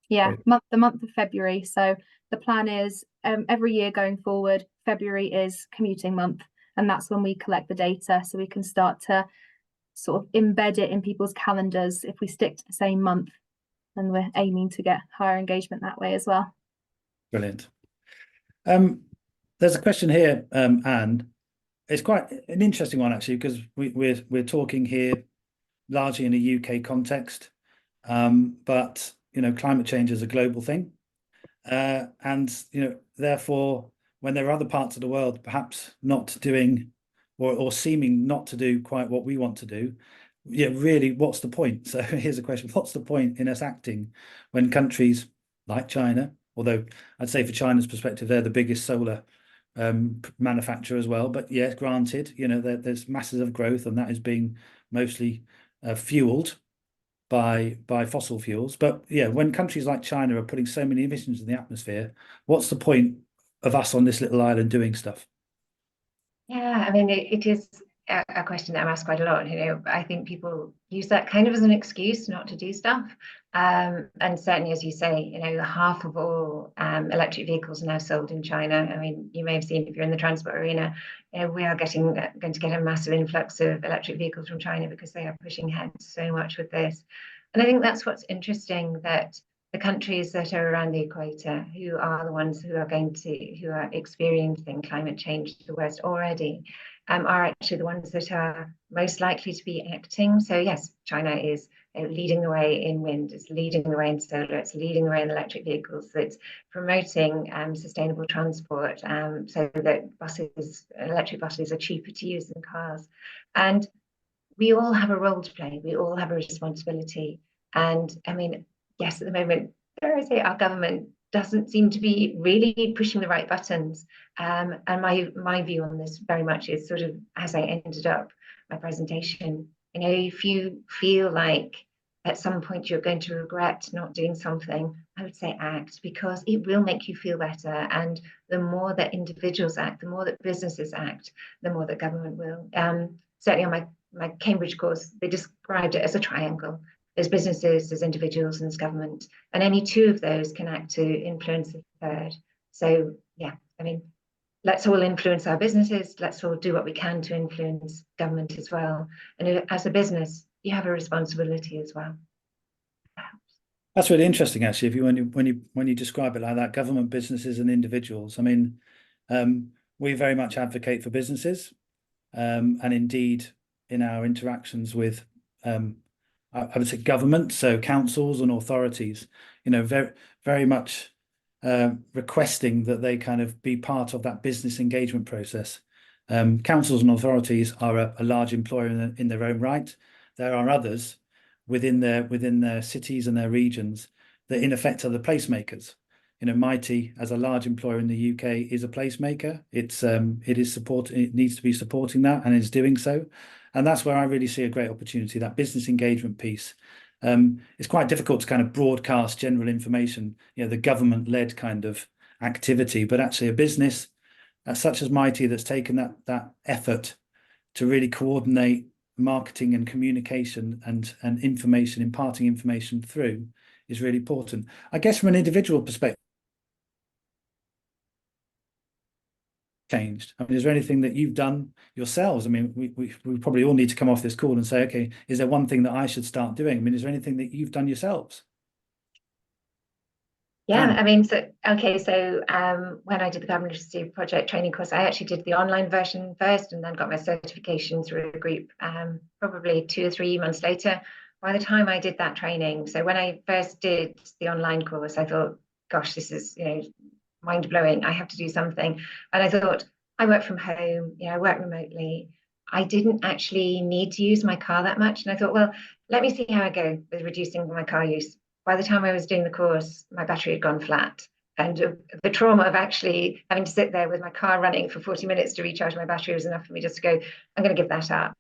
Yeah, Great. the month of February. So the plan is every year going forward, February is commuting month, and that's when we collect the data so we can start to sort of embed it in people's calendars if we stick to the same month. And we're aiming to get higher engagement that way as well. Brilliant. There's a question here, Anne. It's quite an interesting one actually, because we're talking here largely in a UK context, but climate change is a global thing, and therefore when there are other parts of the world perhaps not doing or seeming not to do quite what we want to do, really, what's the point? So here's a question: what's the point in us acting when countries like China, although I'd say for China's perspective, they're the biggest solar manufacturer as well, but yes, granted, there's masses of growth and that is being mostly fueled by fossil fuels. But yeah, when countries like China are putting so many emissions in the atmosphere, what's the point of us on this little island doing stuff? Yeah, I mean, it is a question that I'm asked quite a lot. You know, I think people use that kind of as an excuse not to do stuff. And certainly, as you say, you know, half of all electric vehicles are now sold in China. I mean, you may have seen if you're in the transport arena, you know, we are going to get a massive influx of electric vehicles from China because they are pushing ahead so much with this. And I think that's what's interesting, that the countries that are around the equator, who are the ones who are experiencing climate change the worst already, are actually the ones that are most likely to be acting. So yes, China is leading the way in wind, it's leading the way in solar, it's leading the way in electric vehicles, it's promoting sustainable transport, so that electric buses are cheaper to use than cars. And we all have a role to play, we all have a responsibility. And I mean, yes, at the moment, dare I say, our government doesn't seem to be really pushing the right buttons. And my view on this very much is sort of, as I ended up my presentation, you know, if you feel like at some point you're going to regret not doing something, I would say act, because it will make you feel better. And the more that individuals act, the more that businesses act, the more that government will. Certainly on my Cambridge course, they described it as a triangle. There's businesses, there's individuals, and there's government. And any two of those can act to influence the third. So yeah, I mean, let's all influence our businesses. Let's all do what we can to influence government as well. And as a business, you have a responsibility as well. That's really interesting, actually. If you when you describe it like that, government, businesses, and individuals. I mean, we very much advocate for businesses, and indeed in our interactions with, I would say, government, so councils and authorities, you know, very much requesting that they kind of be part of that business engagement process. Councils and authorities are a large employer in their own right. There are others within their cities and their regions that in effect are the placemakers. You know, Mitie, as a large employer in the UK, is a placemaker. It needs to be supporting that, and is doing so. And that's where I really see a great opportunity, that business engagement piece. It's quite difficult to kind of broadcast general information, you know, the government-led kind of activity, but actually a business such as Mitie that's taken that effort to really coordinate marketing and communication and information, imparting information through, is really important. I guess from an individual perspective, changed? I mean, is there anything that you've done yourselves? I mean, we probably all need to come off this call and say, okay, is there one thing that I should start doing? I mean, is there anything that you've done yourselves? Yeah, I mean, so when I did the carbon literacy project training course, I actually did the online version first and then got my certification through a group probably 2 or 3 months later. By the time I did that training, so when I first did the online course, I thought, gosh, this is, you know, mind blowing. I have to do something. And I thought, I work from home, you know, I work remotely. I didn't actually need to use my car that much. And I thought, well, let me see how I go with reducing my car use. By the time I was doing the course, my battery had gone flat. And the trauma of actually having to sit there with my car running for 40 minutes to recharge my battery was enough for me just to go, I'm going to give that up.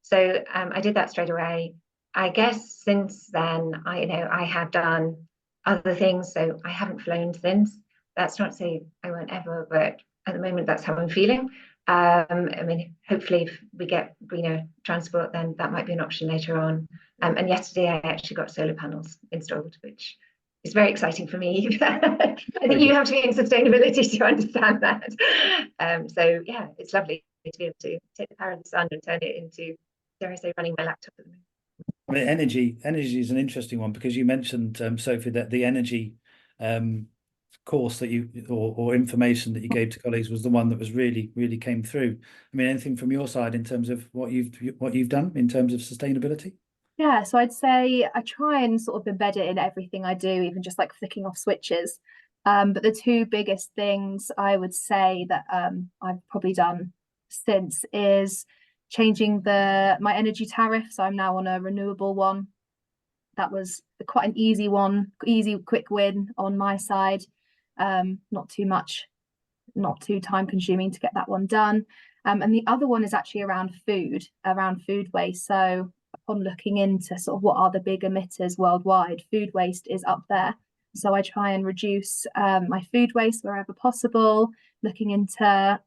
So I did that straight away. I guess since then, I have done other things. So I haven't flown since. That's not to say I won't ever, but at the moment, that's how I'm feeling. I mean, hopefully if we get greener transport, then that might be an option later on. And yesterday I actually got solar panels installed, which is very exciting for me. I think you have to be in sustainability to understand that. So yeah, it's lovely to be able to take the power of the sun and turn it into, dare I say, running my laptop at the moment. I mean, energy is an interesting one, because you mentioned, Sophie, that the energy course that you or information that you gave to colleagues was the one that was really came through. I mean, anything from your side in terms of what you've done in terms of sustainability? Yeah, so I'd say I try and sort of embed it in everything I do, even just like flicking off switches. But the two biggest things I would say that I've probably done since is changing my energy tariff. So I'm now on a renewable one. That was quite an easy one, quick win on my side. Not too much, not too time consuming to get that one done. And the other one is actually around food waste. So upon looking into sort of what are the big emitters worldwide, food waste is up there. So I try and reduce my food waste wherever possible, looking into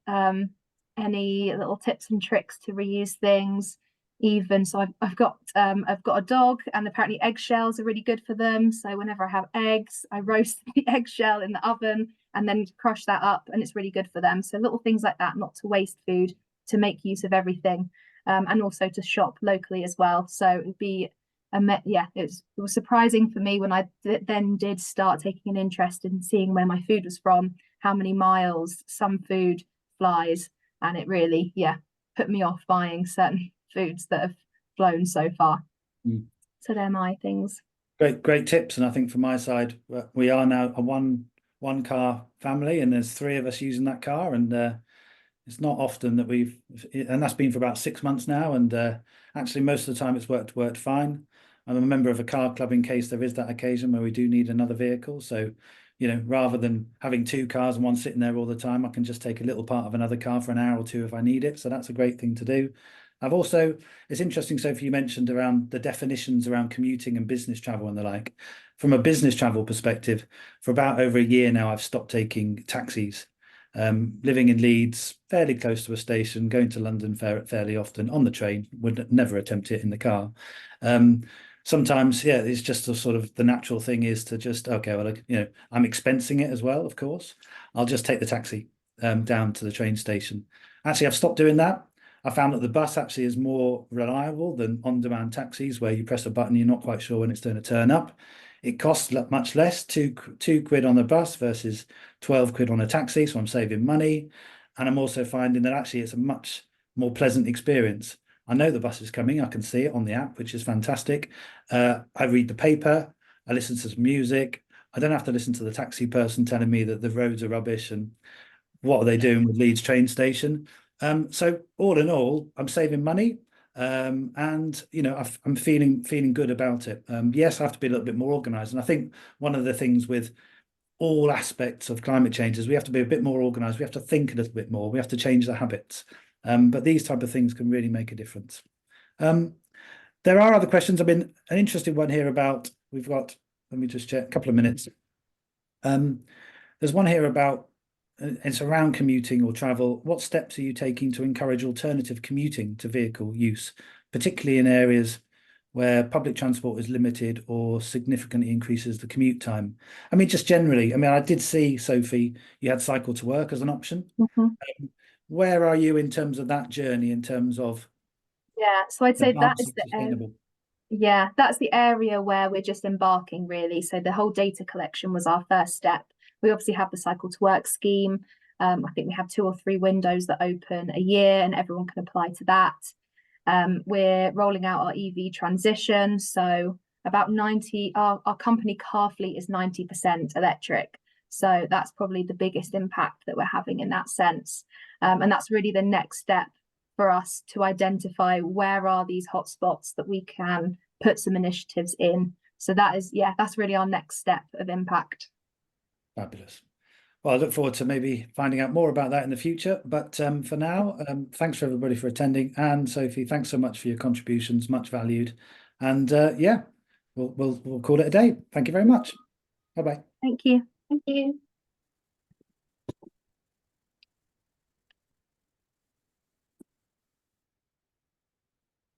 any little tips and tricks to reuse things. Even so, I've got a dog, and apparently eggshells are really good for them. So whenever I have eggs, I roast the eggshell in the oven and then crush that up, and it's really good for them. So little things like that, not to waste food, to make use of everything, and also to shop locally as well. So it'd be it was surprising for me when I then did start taking an interest in seeing where my food was from, how many miles some food flies, and it really put me off buying certain foods that have flown so far. So they're my things. Great tips. And I think from my side, we are now a one car family, and there's 3 of us using that car, and it's not often that and that's been for about 6 months now, and actually most of the time it's worked fine. I'm a member of a car club in case there is that occasion where we do need another vehicle. So, you know, rather than having 2 cars and one sitting there all the time, I can just take a little part of another car for an hour or 2 if I need it. So that's a great thing to do. It's interesting, Sophie, you mentioned around the definitions around commuting and business travel and the like. From a business travel perspective, for about over a year now, I've stopped taking taxis. Living in Leeds, fairly close to a station, going to London fairly often on the train, would never attempt it in the car. Sometimes, it's just a sort of the natural thing is to just, okay, well, you know, I'm expensing it as well, of course. I'll just take the taxi down to the train station. Actually, I've stopped doing that. I found that the bus actually is more reliable than on-demand taxis, where you press a button, you're not quite sure when it's going to turn up. It costs much less, two quid on the bus versus 12 quid on a taxi, so I'm saving money. And I'm also finding that actually it's a much more pleasant experience. I know the bus is coming, I can see it on the app, which is fantastic. I read the paper, I listen to some music. I don't have to listen to the taxi person telling me that the roads are rubbish and what are they doing with Leeds train station. So all in all, I'm saving money. And you know, I'm feeling good about it. Yes, I have to be a little bit more organized, and I think one of the things with all aspects of climate change is we have to be a bit more organized. We have to think a little bit more. We have to change the habits. But these type of things can really make a difference. There are other questions. I mean, an interesting one here about, we've got, let me just check, a couple of minutes. There's one here about, it's around commuting or travel. What steps are you taking to encourage alternative commuting to vehicle use, particularly in areas where public transport is limited or significantly increases the commute time? I mean, just generally, I mean, I did see, Sophie, you had cycle to work as an option. Where are you in terms of that journey, in terms of? So I'd say that is that's the area where we're just embarking, really. So the whole data collection was our first step. We obviously have the cycle to work scheme. I think we have 2 or 3 windows that open a year and everyone can apply to that. We're rolling out our EV transition. So about 90, our company car fleet is 90% electric. So that's probably the biggest impact that we're having in that sense. And that's really the next step for us to identify where are these hotspots that we can put some initiatives in. So that is, that's really our next step of impact. Fabulous. Well, I look forward to maybe finding out more about that in the future. But for now, thanks for everybody for attending. And Sophie, thanks so much for your contributions, much valued. And we'll call it a day. Thank you very much. Bye-bye. Thank you. Thank you.